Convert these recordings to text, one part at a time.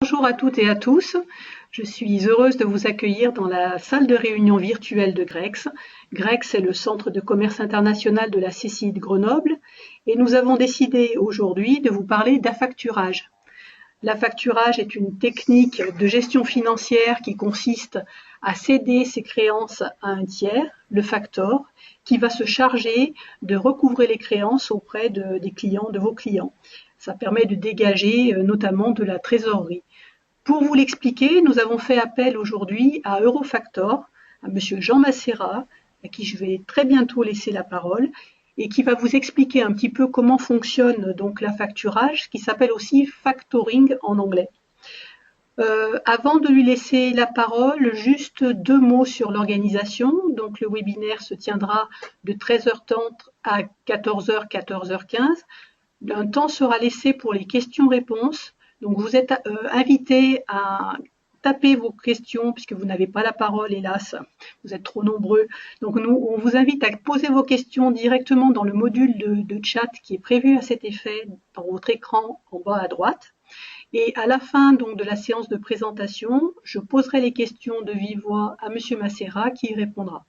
Bonjour à toutes et à tous. Je suis heureuse de vous accueillir dans la salle de réunion virtuelle de Grex. Grex est le centre de commerce international de la CCI de Grenoble et nous avons décidé aujourd'hui de vous parler d'affacturage. L'affacturage est une technique de gestion financière qui consiste à céder ses créances à un tiers, le factor, qui va se charger de recouvrer les créances auprès des clients, de vos clients. Ça permet de dégager notamment de la trésorerie. Pour vous l'expliquer, nous avons fait appel aujourd'hui à Eurofactor, à Monsieur Jean Macera, à qui je vais très bientôt laisser la parole, et qui va vous expliquer un petit peu comment fonctionne donc l'affacturage, qui s'appelle aussi factoring en anglais. Avant de lui laisser la parole, juste 2 mots sur l'organisation. Donc le webinaire se tiendra de 13h30 à 14h, 14h15. Un temps sera laissé pour les questions-réponses. Donc vous êtes invités à taper vos questions puisque vous n'avez pas la parole, hélas, vous êtes trop nombreux. Donc on vous invite à poser vos questions directement dans le module de chat qui est prévu à cet effet dans votre écran en bas à droite. Et à la fin donc de la séance de présentation, je poserai les questions de vive voix à Monsieur Macera qui y répondra.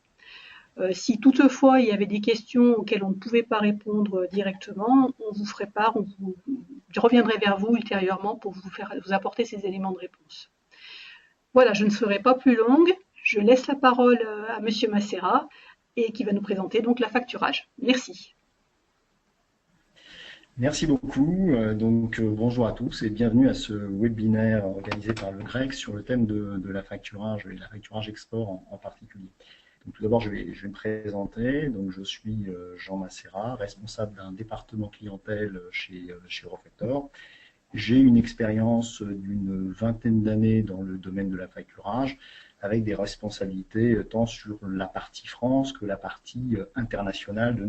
Si toutefois il y avait des questions auxquelles on ne pouvait pas répondre directement, on vous ferait part, je reviendrai vers vous ultérieurement pour vous apporter ces éléments de réponse. Voilà, je ne serai pas plus longue. Je laisse la parole à Monsieur Macera et qui va nous présenter donc l'affacturage. Merci. Merci beaucoup. Bonjour à tous et bienvenue à ce webinaire organisé par le GREC sur le thème de l'affacturage et l'affacturage export en particulier. Donc, tout d'abord, je vais me présenter. Donc, je suis Jean Macera, responsable d'un département clientèle chez Eurofactor. J'ai une expérience d'une vingtaine d'années dans le domaine de l'affacturage, avec des responsabilités tant sur la partie France que la partie internationale de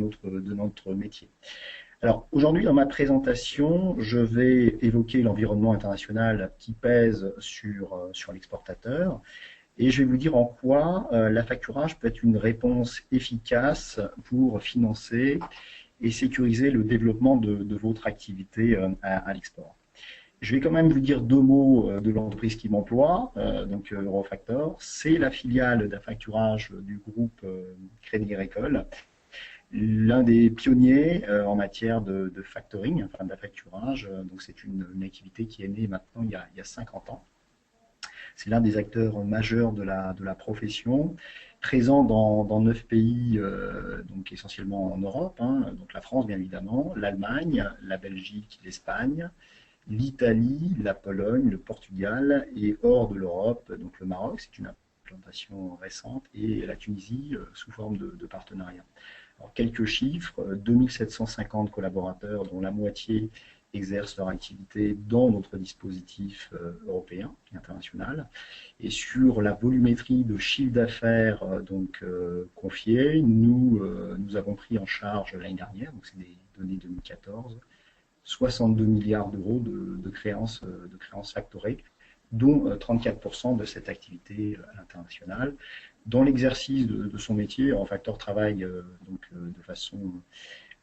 notre métier. Alors, aujourd'hui, dans ma présentation, je vais évoquer l'environnement international qui pèse sur l'exportateur et je vais vous dire en quoi l'affacturage peut être une réponse efficace pour financer et sécuriser le développement de votre activité à l'export. Je vais quand même vous dire 2 mots de l'entreprise qui m'emploie, donc Eurofactor. C'est la filiale d'affacturage du groupe Crédit Agricole, l'un des pionniers en matière de factoring, enfin d'affacturage. Donc c'est une activité qui est née maintenant il y a 50 ans. C'est l'un des acteurs majeurs de la profession, présent dans 9 pays, donc essentiellement en Europe, donc la France bien évidemment, l'Allemagne, la Belgique, l'Espagne, l'Italie, la Pologne, le Portugal et hors de l'Europe, donc le Maroc, c'est une implantation récente, et la Tunisie sous forme de partenariat. Alors, quelques chiffres, 2750 collaborateurs, dont la moitié exercent leur activité dans notre dispositif européen et international. Et sur la volumétrie de chiffre d'affaires confiée, nous avons pris en charge l'année dernière, donc c'est des données 2014, 62 milliards d'euros de créances factorées, dont 34% de cette activité à l'international. Dans l'exercice de son métier, Eurofactor travaille de façon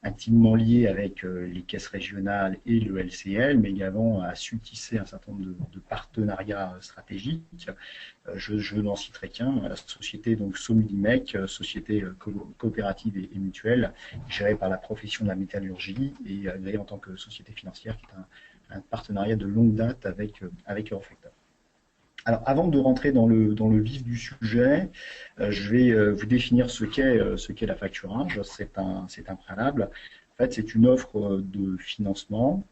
intimement liée avec les caisses régionales et le LCL, mais également a su tisser un certain nombre de partenariats stratégiques. Je n'en citerai qu'un, la société Somudimec, société coopérative et mutuelle, gérée par la profession de la métallurgie et agréée en tant que société financière, qui est un partenariat de longue date avec Eurofactor. Alors, avant de rentrer dans le vif du sujet, je vais vous définir ce qu'est l'affacturage. C'est un préalable. En fait, c'est une offre de financement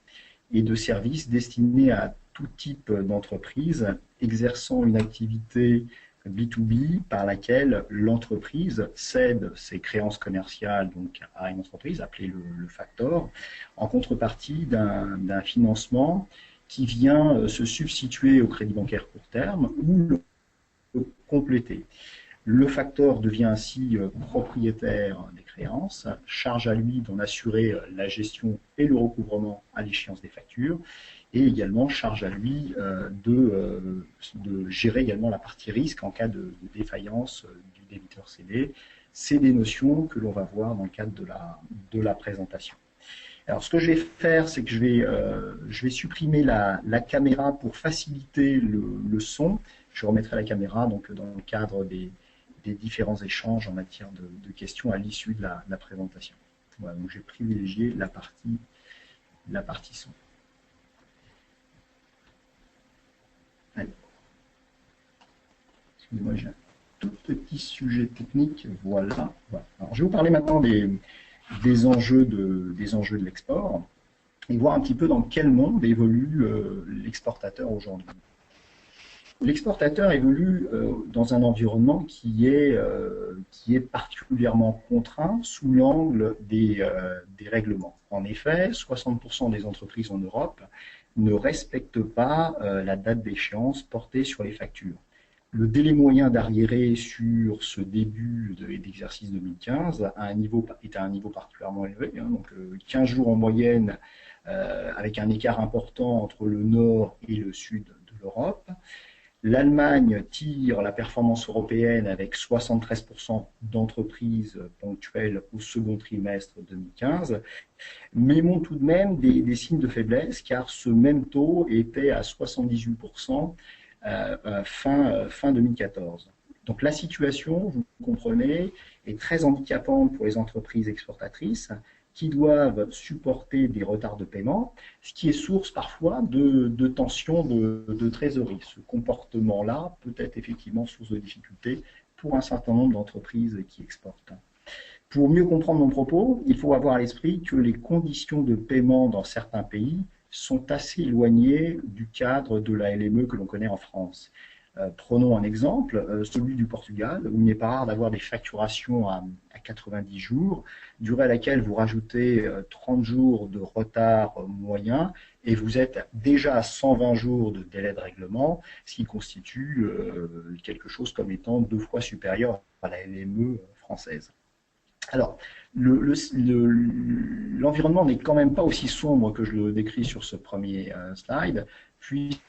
et de services destinée à tout type d'entreprise exerçant une activité B2B par laquelle l'entreprise cède ses créances commerciales à une entreprise, appelée le factor, en contrepartie d'un financement qui vient se substituer au crédit bancaire court terme ou le compléter. Le facteur devient ainsi propriétaire des créances, charge à lui d'en assurer la gestion et le recouvrement à l'échéance des factures, et également charge à lui de gérer également la partie risque en cas de défaillance du débiteur cédé. C'est des notions que l'on va voir dans le cadre de la présentation. Alors, ce que je vais faire, c'est que je vais supprimer la caméra pour faciliter le son. Je remettrai la caméra donc, dans le cadre des différents échanges en matière de questions à l'issue de la présentation. Voilà, donc j'ai privilégié la partie son. Allez. Excusez-moi, j'ai un tout petit sujet technique. Voilà. Voilà. Alors, je vais vous parler maintenant des enjeux de l'export et voir un petit peu dans quel monde évolue l'exportateur aujourd'hui. L'exportateur évolue dans un environnement qui est particulièrement contraint sous l'angle des règlements. En effet, 60% des entreprises en Europe ne respectent pas la date d'échéance portée sur les factures. Le délai moyen d'arriéré sur ce début d'exercice 2015 est à un niveau particulièrement élevé, hein, donc 15 jours en moyenne, avec un écart important entre le nord et le sud de l'Europe. L'Allemagne tire la performance européenne avec 73% d'entreprises ponctuelles au second trimestre 2015, mais montre tout de même des signes de faiblesse, car ce même taux était à 78% fin 2014. Donc la situation, vous comprenez, est très handicapante pour les entreprises exportatrices qui doivent supporter des retards de paiement, ce qui est source parfois de tensions de trésorerie. Ce comportement-là peut être effectivement source de difficultés pour un certain nombre d'entreprises qui exportent. Pour mieux comprendre mon propos, il faut avoir à l'esprit que les conditions de paiement dans certains pays sont assez éloignées du cadre de la LME que l'on connaît en France. Prenons un exemple, celui du Portugal, où il n'est pas rare d'avoir des facturations à 90 jours, durée à laquelle vous rajoutez 30 jours de retard moyen, et vous êtes déjà à 120 jours de délai de règlement, ce qui constitue quelque chose comme étant 2 fois supérieur à la LME française. Alors, l'environnement n'est quand même pas aussi sombre que je le décris sur ce premier slide, puis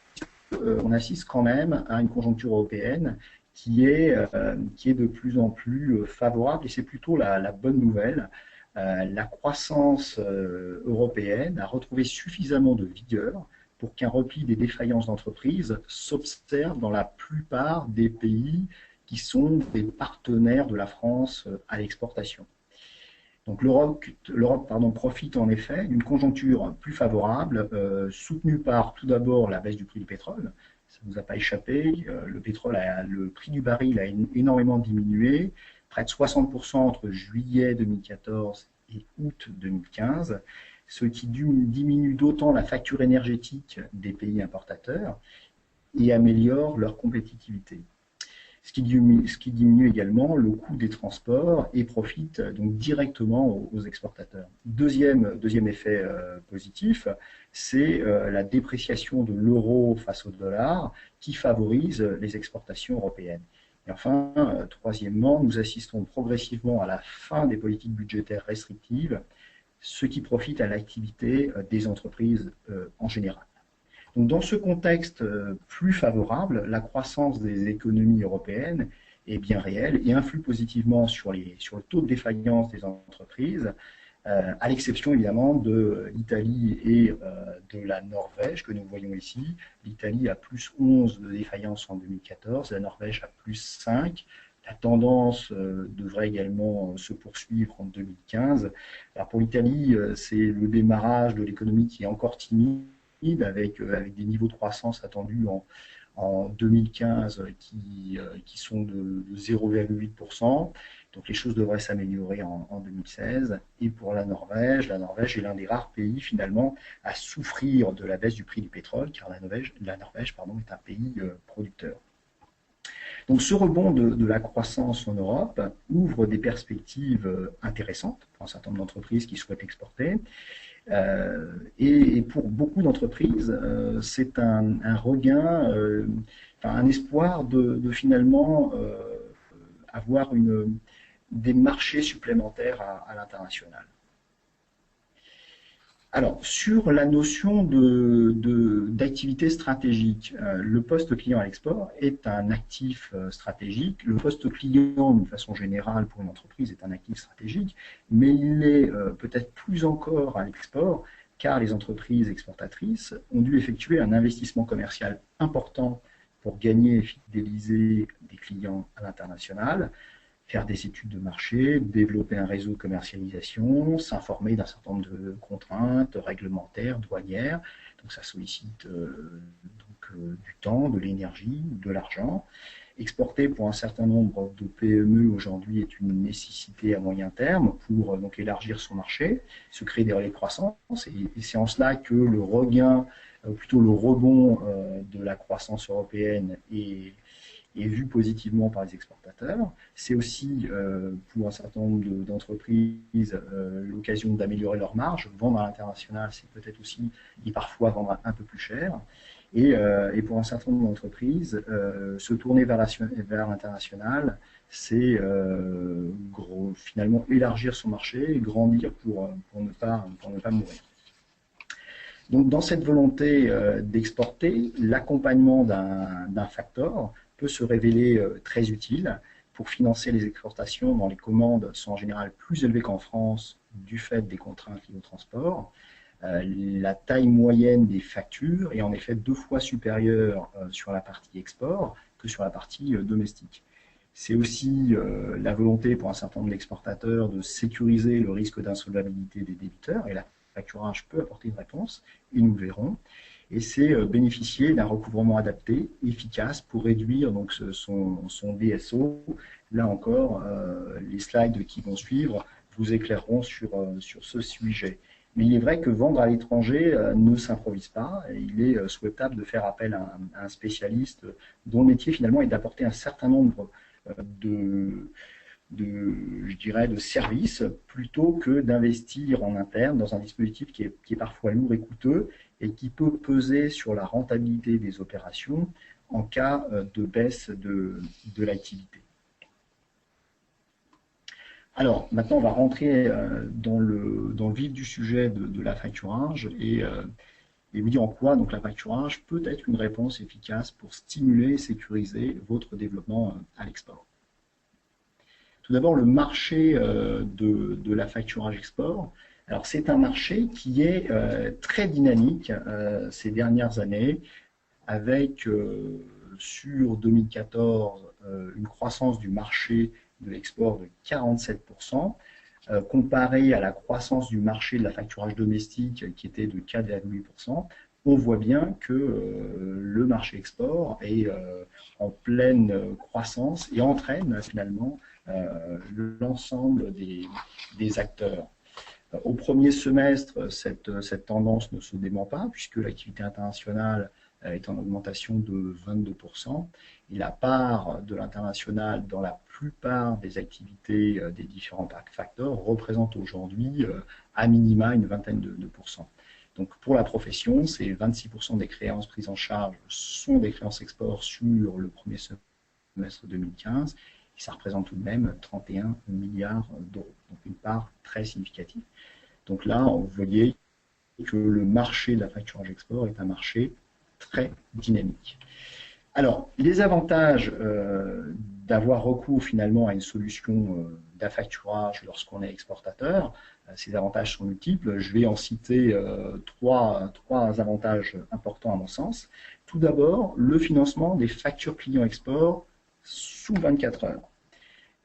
on assiste quand même à une conjoncture européenne qui est de plus en plus favorable, et c'est plutôt la bonne nouvelle. La croissance européenne a retrouvé suffisamment de vigueur pour qu'un repli des défaillances d'entreprises s'observe dans la plupart des pays qui sont des partenaires de la France à l'exportation. Donc l'Europe profite en effet d'une conjoncture plus favorable, soutenue par tout d'abord la baisse du prix du pétrole. Ça ne nous a pas échappé. Le prix du baril a énormément diminué, près de 60% entre juillet 2014 et août 2015, ce qui diminue d'autant la facture énergétique des pays importateurs et améliore leur compétitivité. Ce qui diminue également le coût des transports et profite donc directement aux exportateurs. Deuxième effet positif, c'est la dépréciation de l'euro face au dollar qui favorise les exportations européennes. Et enfin, troisièmement, nous assistons progressivement à la fin des politiques budgétaires restrictives, ce qui profite à l'activité des entreprises en général. Donc, dans ce contexte plus favorable, la croissance des économies européennes est bien réelle et influe positivement sur le taux de défaillance des entreprises, à l'exception évidemment de l'Italie et de la Norvège que nous voyons ici. L'Italie a plus 11 de défaillance en 2014, la Norvège a plus 5. La tendance devrait également se poursuivre en 2015. Alors pour l'Italie, c'est le démarrage de l'économie qui est encore timide, avec des niveaux de croissance attendus en 2015 qui sont de 0,8%. Donc les choses devraient s'améliorer en 2016. Et pour la Norvège est l'un des rares pays finalement à souffrir de la baisse du prix du pétrole, car la Norvège est un pays producteur. Donc ce rebond de la croissance en Europe ouvre des perspectives intéressantes pour un certain nombre d'entreprises qui souhaitent exporter. Et pour beaucoup d'entreprises, c'est un regain, un espoir de finalement avoir des marchés supplémentaires à l'international. Alors, sur la notion d'activité stratégique, le poste client à l'export est un actif stratégique. Le poste client, d'une façon générale, pour une entreprise, est un actif stratégique, mais il est peut-être plus encore à l'export, car les entreprises exportatrices ont dû effectuer un investissement commercial important pour gagner et fidéliser des clients à l'international, faire des études de marché, développer un réseau de commercialisation, s'informer d'un certain nombre de contraintes réglementaires, douanières. Donc ça sollicite du temps, de l'énergie, de l'argent. Exporter pour un certain nombre de PME aujourd'hui est une nécessité à moyen terme pour donc élargir son marché, se créer des relais de croissance. Et c'est en cela que le regain, plutôt le rebond de la croissance européenne est vu positivement par les exportateurs. C'est aussi pour un certain nombre d'entreprises l'occasion d'améliorer leur marge. Vendre à l'international, c'est peut-être aussi et parfois vendre un peu plus cher. Et pour un certain nombre d'entreprises, se tourner vers l'international, c'est finalement élargir son marché et grandir pour ne pas mourir. Donc, dans cette volonté d'exporter, l'accompagnement d'un facteur peut se révéler très utile pour financer les exportations dont les commandes sont en général plus élevées qu'en France du fait des contraintes liées au transport. La taille moyenne des factures est en effet 2 fois supérieure sur la partie export que sur la partie domestique. C'est aussi la volonté pour un certain nombre d'exportateurs de sécuriser le risque d'insolvabilité des débiteurs, et la facturage peut apporter une réponse, et nous le verrons. Et c'est bénéficier d'un recouvrement adapté, efficace, pour réduire donc son DSO. Là encore, les slides qui vont suivre vous éclaireront sur ce sujet. Mais il est vrai que vendre à l'étranger ne s'improvise pas. Il est souhaitable de faire appel à un spécialiste dont le métier finalement est d'apporter un certain nombre je dirais, de services plutôt que d'investir en interne dans un dispositif qui est parfois lourd et coûteux et qui peut peser sur la rentabilité des opérations en cas de baisse de l'activité. Alors, maintenant, on va rentrer dans le vif du sujet de l'affacturage et vous dire en quoi donc l'affacturage peut être une réponse efficace pour stimuler et sécuriser votre développement à l'export. Tout d'abord, le marché de l'affacturage export. Alors, c'est un marché qui est très dynamique ces dernières années, avec sur 2014 une croissance du marché de l'export de 47%, comparé à la croissance du marché de l'affacturage domestique qui était de 4,8%. On voit bien que le marché export est en pleine croissance et entraîne finalement l'ensemble des acteurs. Au premier semestre, cette tendance ne se dément pas puisque l'activité internationale est en augmentation de 22%. Et la part de l'international dans la plupart des activités des différents facteurs représente aujourd'hui à minima une vingtaine de pourcents. Donc pour la profession, c'est 26% des créances prises en charge sont des créances export sur le premier semestre 2015. Et ça représente tout de même 31 milliards d'euros. Donc une part très significative. Donc là, vous voyez que le marché de la facturage export est un marché très dynamique. Alors, les avantages d'avoir recours finalement à une solution d'affacturage lorsqu'on est exportateur, ces avantages sont multiples. Je vais en citer trois avantages importants à mon sens. Tout d'abord, le financement des factures clients export sous 24 heures.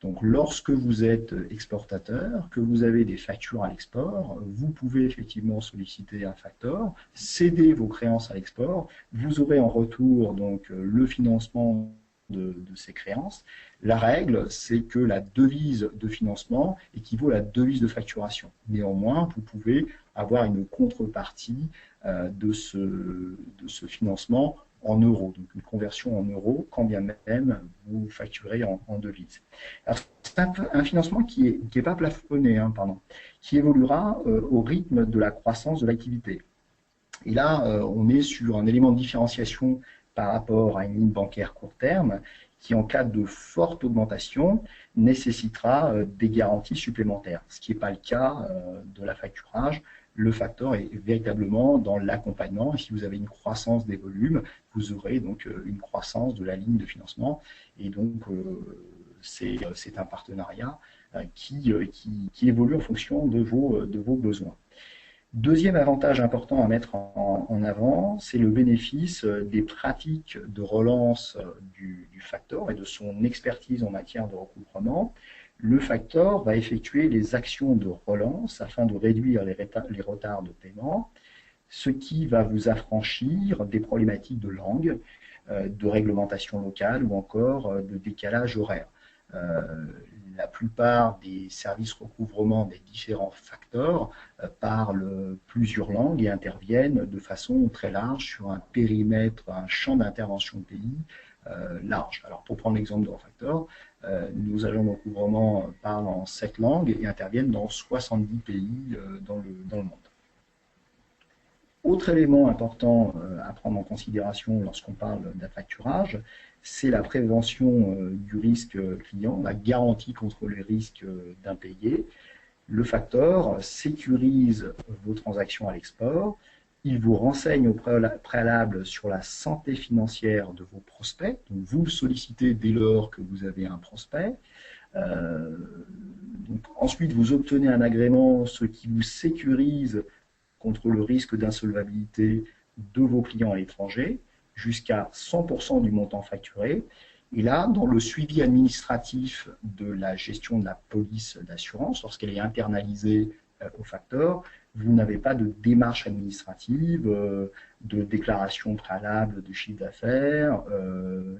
Donc, lorsque vous êtes exportateur, que vous avez des factures à l'export, vous pouvez effectivement solliciter un facteur, céder vos créances à l'export. Vous aurez en retour donc le financement de ces créances. La règle, c'est que la devise de financement équivaut à la devise de facturation. Néanmoins, vous pouvez avoir une contrepartie de ce financement en euros, donc une conversion en euros, quand bien même vous facturez en devise. C'est un financement qui est pas plafonné, qui évoluera au rythme de la croissance de l'activité. Et là, on est sur un élément de différenciation par rapport à une ligne bancaire court terme qui, en cas de forte augmentation, nécessitera des garanties supplémentaires, ce qui n'est pas le cas de l'affacturage. le facteur est véritablement dans l'accompagnement. Et si vous avez une croissance des volumes, vous aurez donc une croissance de la ligne de financement. Et donc, c'est un partenariat qui évolue en fonction de vos besoins. Deuxième avantage important à mettre en avant, c'est le bénéfice des pratiques de relance du facteur et de son expertise en matière de recouvrement. Le facteur va effectuer les actions de relance afin de réduire les retards de paiement, ce qui va vous affranchir des problématiques de langue, de réglementation locale ou encore de décalage horaire. La plupart des services recouvrement des différents facteurs parlent plusieurs langues et interviennent de façon très large sur un périmètre, un champ d'intervention pays large. Alors pour prendre l'exemple de Refactor, nos agents de recouvrement parlent en 7 langues et interviennent dans 70 pays dans le monde. Autre élément important à prendre en considération lorsqu'on parle d'affacturage, c'est la prévention du risque client, la garantie contre les risques d'impayés. Le facteur sécurise vos transactions à l'export, il vous renseigne au préalable sur la santé financière de vos prospects, donc vous le sollicitez dès lors que vous avez un prospect. Donc ensuite, vous obtenez un agrément, ce qui vous sécurise contre le risque d'insolvabilité de vos clients à l'étranger, jusqu'à 100% du montant facturé. Et là, dans le suivi administratif de la gestion de la police d'assurance, lorsqu'elle est internalisée au facteur, vous n'avez pas de démarche administrative, de déclaration préalable de chiffre d'affaires,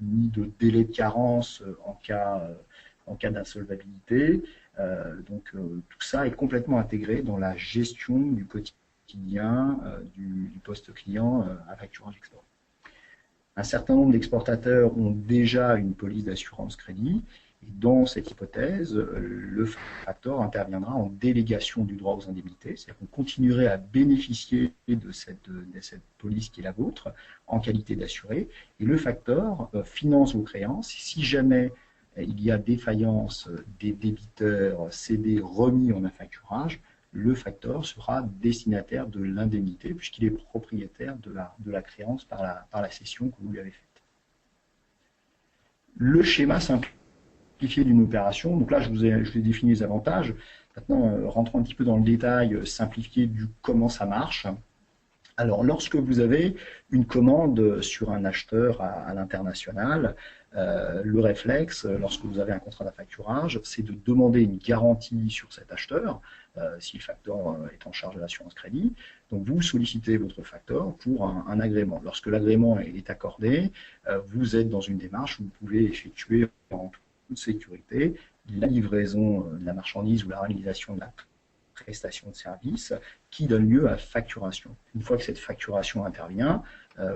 ni de délai de carence en cas d'insolvabilité. Donc tout ça est complètement intégré dans la gestion du quotidien du poste client à facturage export. Un certain nombre d'exportateurs ont déjà une police d'assurance crédit. Et dans cette hypothèse, le facteur interviendra en délégation du droit aux indemnités. C'est-à-dire qu'on continuerait à bénéficier de cette police qui est la vôtre en qualité d'assuré. Et le facteur finance vos créances. Si jamais il y a défaillance des débiteurs cédés remis en affacturage, le facteur sera destinataire de l'indemnité puisqu'il est propriétaire de la créance par la cession que vous lui avez faite. Le schéma simplifié d'une opération, donc là je vous ai défini les avantages. Maintenant, rentrons un petit peu dans le détail simplifié du comment ça marche. Alors, lorsque vous avez une commande sur un acheteur à l'international, le réflexe, lorsque vous avez un contrat d'affacturage, c'est de demander une garantie sur cet acheteur, si le facteur est en charge de l'assurance crédit. Donc, vous sollicitez votre facteur pour un agrément. Lorsque l'agrément est accordé, vous êtes dans une démarche où vous pouvez effectuer en toute sécurité la livraison de la marchandise ou la réalisation de la prestation de service qui donne lieu à facturation. Une fois que cette facturation intervient,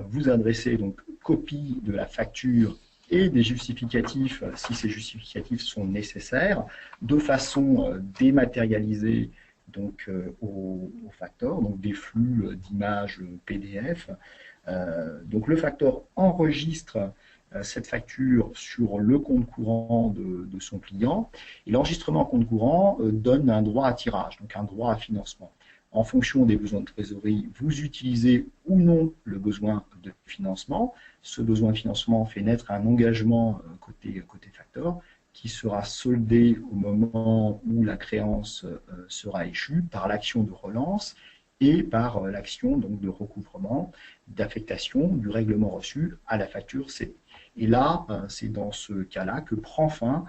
vous adressez donc copie de la facture et des justificatifs, si ces justificatifs sont nécessaires, de façon dématérialisée donc, au facteur, donc des flux d'images PDF. Donc le facteur enregistre cette facture sur le compte courant de son client. Et l'enregistrement en compte courant donne un droit à tirage, donc un droit à financement. En fonction des besoins de trésorerie, vous utilisez ou non le besoin de financement. Ce besoin de financement fait naître un engagement côté facteur qui sera soldé au moment où la créance sera échue par l'action de relance et par l'action donc de recouvrement, d'affectation du règlement reçu à la facture cédée. Et là, c'est dans ce cas-là que prend fin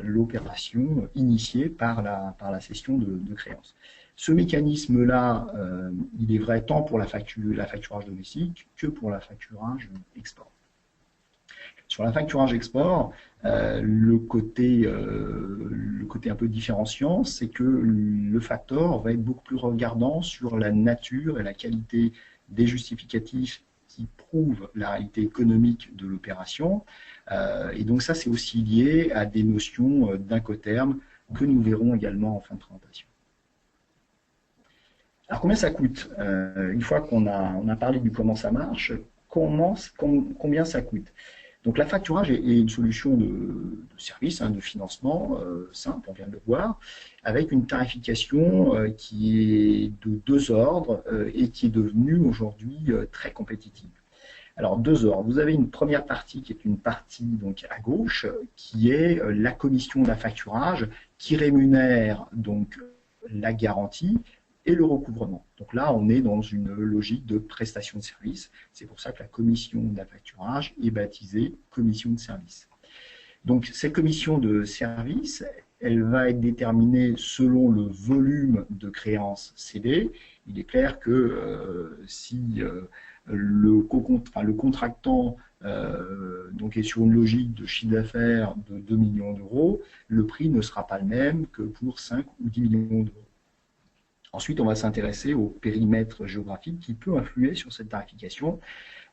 l'opération initiée par la cession de créance. Ce mécanisme-là, il est vrai tant pour l'affacturage domestique que pour l'affacturage export. Sur l'affacturage export, le côté un peu différenciant, c'est que le facteur va être beaucoup plus regardant sur la nature et la qualité des justificatifs qui prouvent la réalité économique de l'opération. Et donc ça, c'est aussi lié à des notions d'incoterms que nous verrons également en fin de présentation. Alors combien ça coûte? Une fois qu'on a parlé du comment ça marche, combien ça coûte? Donc la facturage est une solution de service, de financement simple, on vient de le voir, avec une tarification qui est de deux ordres et qui est devenue aujourd'hui très compétitive. Alors, deux ordres. Vous avez une première partie qui est une partie donc à gauche, qui est la commission d'affacturage qui rémunère donc la garantie et le recouvrement. Donc là, on est dans une logique de prestation de service. C'est pour ça que la commission d'affacturage est baptisée commission de service. Donc, cette commission de service, elle va être déterminée selon le volume de créances cédées. Il est clair que si le contractant donc est sur une logique de chiffre d'affaires de 2 millions d'euros, le prix ne sera pas le même que pour 5 ou 10 millions d'euros. Ensuite, on va s'intéresser au périmètre géographique qui peut influer sur cette tarification.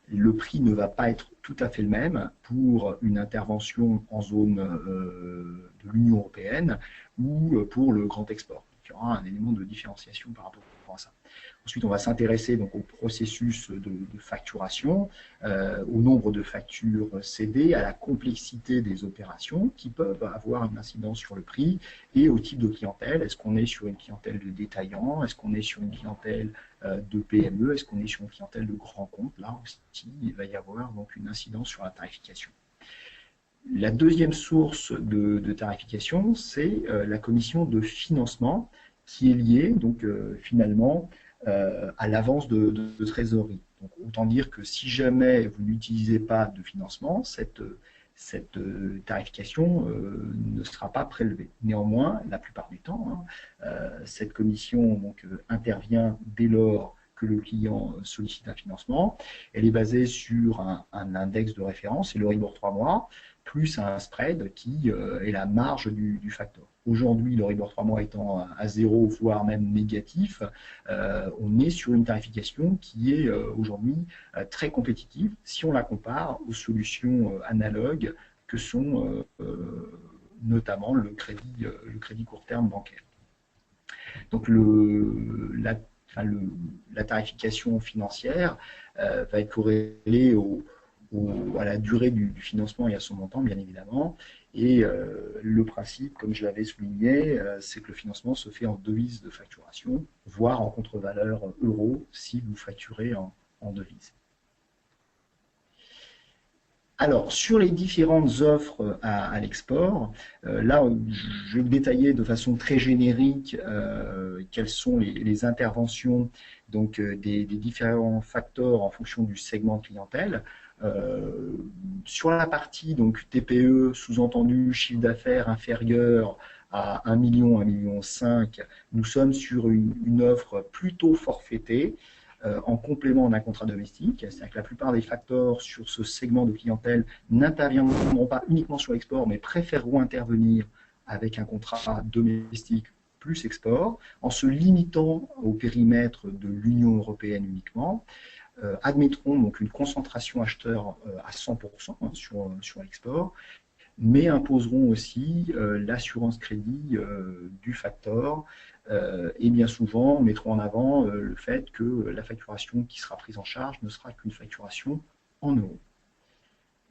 Le prix ne va pas être tout à fait le même pour une intervention en zone de l'Union européenne ou pour le grand export. Il y aura un élément de différenciation par rapport à ça. Ensuite, on va s'intéresser donc au processus de facturation, au nombre de factures cédées, à la complexité des opérations qui peuvent avoir une incidence sur le prix et au type de clientèle. Est-ce qu'on est sur une clientèle de détaillants? Est-ce qu'on est sur une clientèle de PME? Est-ce qu'on est sur une clientèle de grands comptes? Là aussi, il va y avoir donc une incidence sur la tarification. La deuxième source de tarification, c'est la commission de financement qui est liée donc finalement à l'avance de trésorerie. Donc, autant dire que si jamais vous n'utilisez pas de financement, cette tarification ne sera pas prélevée. Néanmoins, la plupart du temps, cette commission donc, intervient dès lors que le client sollicite un financement. Elle est basée sur un index de référence, c'est l'Euribor 3 mois, plus un spread qui est la marge du facteur. Aujourd'hui, l'Euribor 3 mois étant à zéro, voire même négatif, on est sur une tarification qui est aujourd'hui très compétitive si on la compare aux solutions analogues que sont notamment le crédit court terme bancaire. Donc la tarification financière va être corrélée à la durée du financement et à son montant, bien évidemment. Et le principe, comme je l'avais souligné, c'est que le financement se fait en devise de facturation, voire en contre-valeur euro si vous facturez en devise. Alors, sur les différentes offres à l'export, là, je vais vous détailler de façon très générique quelles sont les interventions donc, des différents facteurs en fonction du segment de clientèle. Sur la partie donc, TPE, sous-entendu chiffre d'affaires inférieur à 1 million, 1,5 million, nous sommes sur une offre plutôt forfaitée, en complément d'un contrat domestique, c'est-à-dire que la plupart des facteurs sur ce segment de clientèle n'interviendront pas uniquement sur l'export, mais préféreront intervenir avec un contrat domestique plus export, en se limitant au périmètre de l'Union européenne uniquement, admettront donc une concentration acheteur à 100% sur l'export, mais imposeront aussi l'assurance crédit du facteur et bien souvent mettront en avant le fait que la facturation qui sera prise en charge ne sera qu'une facturation en euros.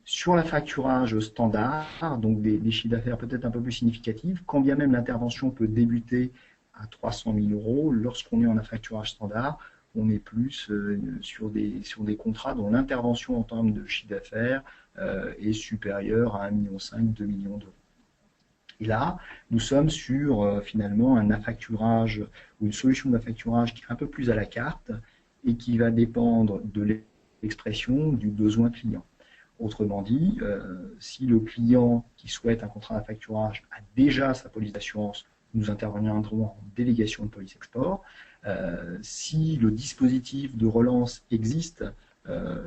Sur la facturage standard, donc des chiffres d'affaires peut-être un peu plus significatifs, quand bien même l'intervention peut débuter à 300 000 euros, lorsqu'on est en facturage standard, on est plus sur des contrats dont l'intervention en termes de chiffre d'affaires est supérieure à 1,5 million, 2 millions d'euros. Et là, nous sommes sur finalement un affacturage ou une solution d'affacturage qui est un peu plus à la carte et qui va dépendre de l'expression du besoin client. Autrement dit, si le client qui souhaite un contrat d'affacturage a déjà sa police d'assurance, nous interviendrons en délégation de police export. Si le dispositif de relance existe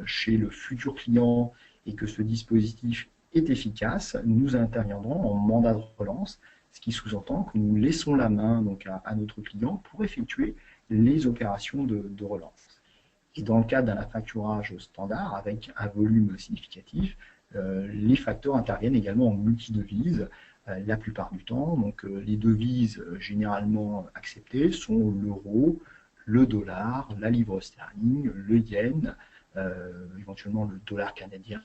chez le futur client et que ce dispositif est efficace, nous interviendrons en mandat de relance, ce qui sous-entend que nous laissons la main donc, à notre client pour effectuer les opérations de relance. Et dans le cas d'un affacturage standard avec un volume significatif, les facteurs interviennent également en multidevises la plupart du temps. Donc les devises généralement acceptées sont l'euro, le dollar, la livre sterling, le yen, éventuellement le dollar canadien,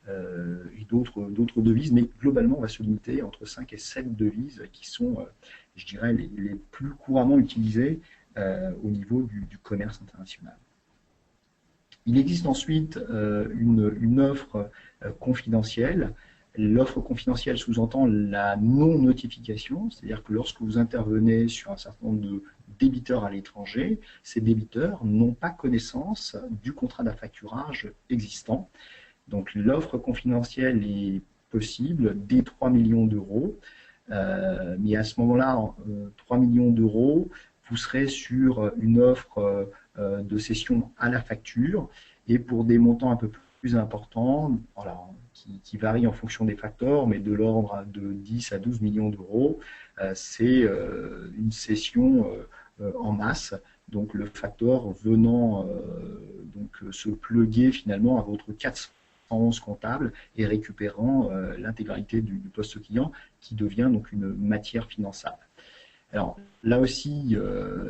et d'autres devises, mais globalement, on va se limiter entre 5 et 7 devises qui sont, je dirais, les plus couramment utilisées au niveau du commerce international. Il existe ensuite une offre confidentielle. L'offre confidentielle sous-entend la non-notification, c'est-à-dire que lorsque vous intervenez sur un certain nombre de débiteurs à l'étranger, ces débiteurs n'ont pas connaissance du contrat d'affacturage existant. Donc l'offre confidentielle est possible dès 3 millions d'euros, mais à ce moment-là, 3 millions d'euros, vous serez sur une offre de cession à la facture, et pour des montants un peu plus importants, voilà, qui varient en fonction des facteurs, mais de l'ordre de 10 à 12 millions d'euros, c'est une cession en masse, donc le facteur venant donc se pluguer finalement à votre 411 comptable et récupérant l'intégralité du poste client qui devient donc une matière finançable. Alors là aussi,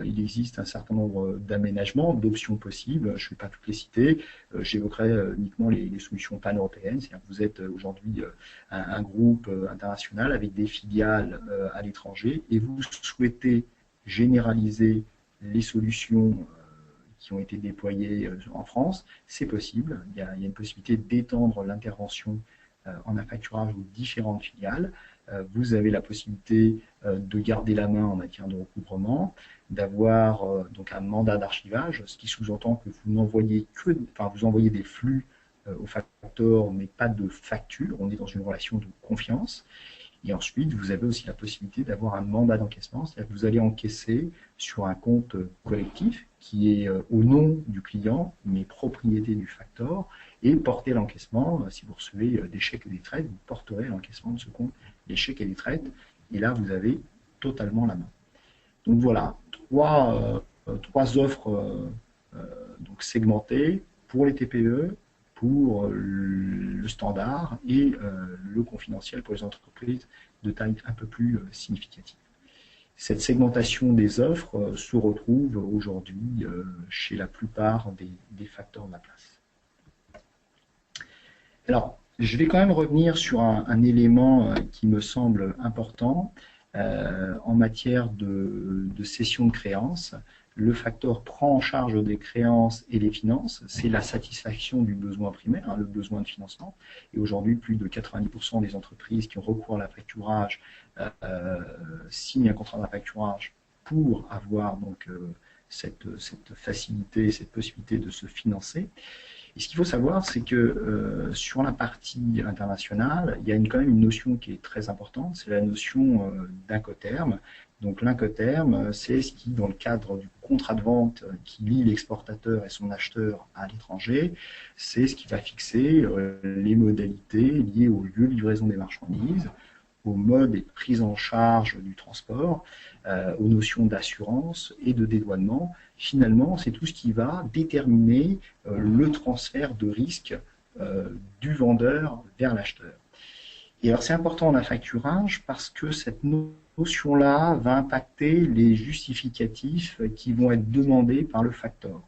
il existe un certain nombre d'aménagements, d'options possibles. Je ne vais pas toutes les citer. J'évoquerai uniquement les solutions pan-européennes. C'est-à-dire que vous êtes aujourd'hui un groupe international avec des filiales à l'étranger et vous souhaitez généraliser les solutions qui ont été déployées en France. C'est possible. Il y a une possibilité d'étendre l'intervention en affacturage aux différentes filiales. Vous avez la possibilité de garder la main en matière de recouvrement, d'avoir donc un mandat d'archivage, ce qui sous-entend que vous n'envoyez vous envoyez des flux au facteur, mais pas de facture. On est dans une relation de confiance. Et ensuite, vous avez aussi la possibilité d'avoir un mandat d'encaissement, c'est-à-dire que vous allez encaisser sur un compte collectif qui est au nom du client, mais propriété du facteur, et porter l'encaissement. Si vous recevez des chèques et des traites, vous porterez l'encaissement de ce compte, des chèques et des traites, et là, vous avez totalement la main. Donc voilà, trois offres donc segmentées pour les TPE, pour le standard et le confidentiel pour les entreprises de taille un peu plus significative. Cette segmentation des offres se retrouve aujourd'hui chez la plupart des facteurs de la place. Alors, je vais quand même revenir sur un élément qui me semble important en matière de cession de créances. Le facteur prend en charge des créances et les finances, c'est la satisfaction du besoin primaire, le besoin de financement. Et aujourd'hui, plus de 90% des entreprises qui ont recours à l'affacturage signent un contrat d'affacturage pour avoir donc cette facilité, cette possibilité de se financer. Et ce qu'il faut savoir, c'est que sur la partie internationale, il y a quand même une notion qui est très importante, c'est la notion d'incoterm. Donc l'incoterm, c'est ce qui, dans le cadre du contrat de vente qui lie l'exportateur et son acheteur à l'étranger, c'est ce qui va fixer les modalités liées au lieu de livraison des marchandises, au mode et prise en charge du transport, aux notions d'assurance et de dédouanement. Finalement, c'est tout ce qui va déterminer le transfert de risque du vendeur vers l'acheteur. Et alors c'est important en affacturage parce que cette notion-là va impacter les justificatifs qui vont être demandés par le facteur.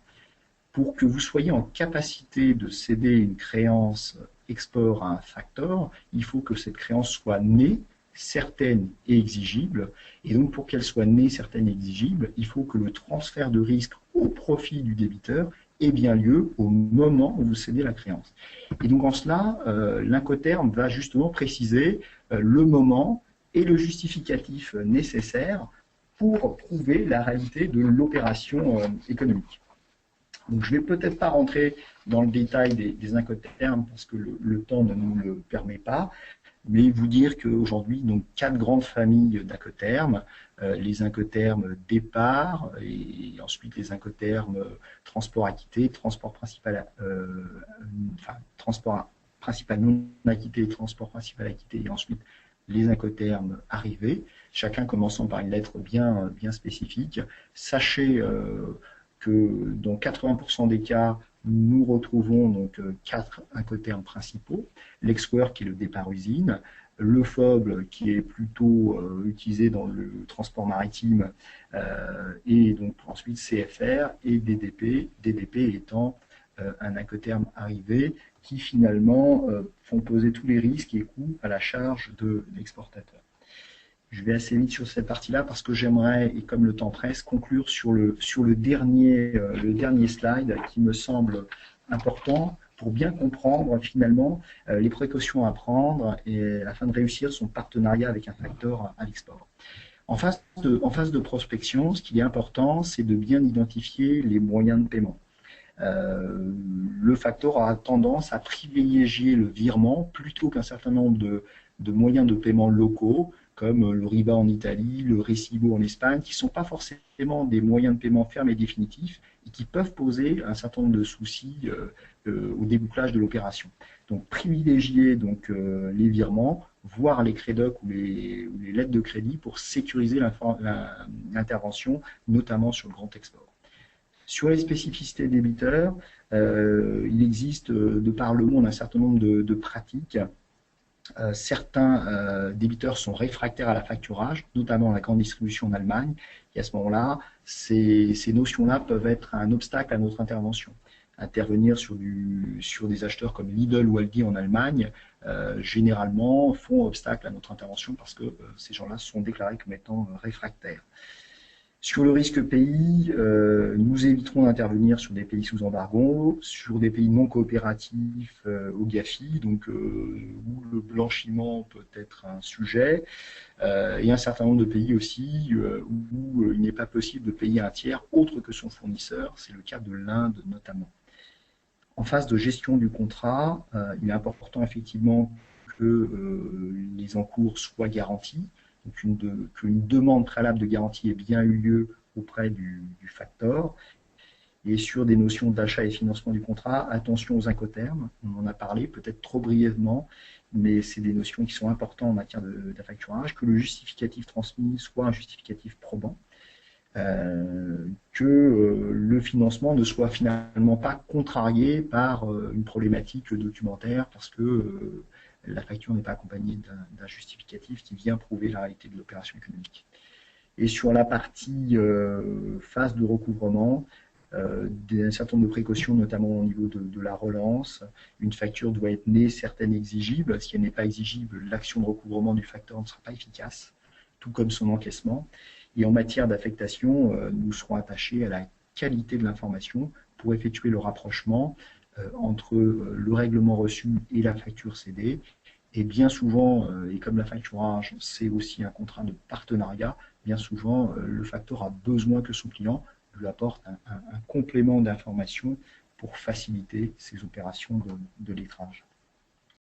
Pour que vous soyez en capacité de céder une créance export à un facteur, il faut que cette créance soit née, certaine et exigible. Et donc pour qu'elle soit née, certaine et exigible, il faut que le transfert de risque au profit du débiteur ait bien lieu au moment où vous cédez la créance. Et donc en cela, l'incoterm va justement préciser le moment et le justificatif nécessaire pour prouver la réalité de l'opération économique. Donc je ne vais peut-être pas rentrer dans le détail des incoterms parce que le temps ne nous le permet pas, mais vous dire qu'aujourd'hui, donc 4 grandes familles d'incoterms, les incoterms départ et ensuite les incoterms transport acquitté, transport principal, transport principal non acquitté et transport principal acquitté, et ensuite les incoterms arrivés, chacun commençant par une lettre bien spécifique. Sachez que dans 80% des cas, nous retrouvons donc 4 incoterms principaux. L'ex-work qui est le départ usine, le FOB qui est plutôt utilisé dans le transport maritime et donc ensuite CFR et DDP, DDP étant un incoterm arrivé qui finalement font peser tous les risques et coûts à la charge de l'exportateur. Je vais assez vite sur cette partie-là parce que j'aimerais, et comme le temps presse, conclure sur le dernier slide qui me semble important pour bien comprendre finalement les précautions à prendre afin de réussir son partenariat avec un facteur à l'export. En phase de prospection, ce qui est important, c'est de bien identifier les moyens de paiement. Le facteur aura tendance à privilégier le virement plutôt qu'un certain nombre de moyens de paiement locaux, comme le Riba en Italie, le Recibo en Espagne, qui ne sont pas forcément des moyens de paiement fermes et définitifs et qui peuvent poser un certain nombre de soucis au débouclage de l'opération. Donc privilégier les virements, voire les crédocs ou les lettres de crédit pour sécuriser l'intervention, notamment sur le grand export. Sur les spécificités débiteurs, il existe de par le monde un certain nombre de pratiques. Certains débiteurs sont réfractaires à la facturage, notamment la grande distribution en Allemagne, et à ce moment-là, ces notions-là peuvent être un obstacle à notre intervention. Intervenir sur des acheteurs comme Lidl ou Aldi en Allemagne, généralement, font obstacle à notre intervention parce que ces gens-là sont déclarés comme étant réfractaires. Sur le risque pays, nous éviterons d'intervenir sur des pays sous embargo, sur des pays non coopératifs au GAFI, donc où le blanchiment peut être un sujet, et un certain nombre de pays aussi où il n'est pas possible de payer un tiers autre que son fournisseur, c'est le cas de l'Inde notamment. En phase de gestion du contrat, il est important effectivement que les encours soient garantis. Donc qu'une demande préalable de garantie ait bien eu lieu auprès du factor. Et sur des notions d'achat et financement du contrat, attention aux incoterms, on en a parlé peut-être trop brièvement, mais c'est des notions qui sont importantes en matière d'affacturage, que le justificatif transmis soit un justificatif probant, que le financement ne soit finalement pas contrarié par une problématique documentaire parce que la facture n'est pas accompagnée d'un justificatif qui vient prouver la réalité de l'opération économique. Et sur la partie phase de recouvrement, un certain nombre de précautions, notamment au niveau de la relance. Une facture doit être née, certaine exigible. Si elle n'est pas exigible, l'action de recouvrement du facteur ne sera pas efficace, tout comme son encaissement. Et en matière d'affectation, nous serons attachés à la qualité de l'information pour effectuer le rapprochement entre le règlement reçu et la facture cédée. Et bien souvent, et comme la facturage, c'est aussi un contrat de partenariat, bien souvent, le facteur a besoin que son client lui apporte un complément d'information pour faciliter ces opérations de lettrage.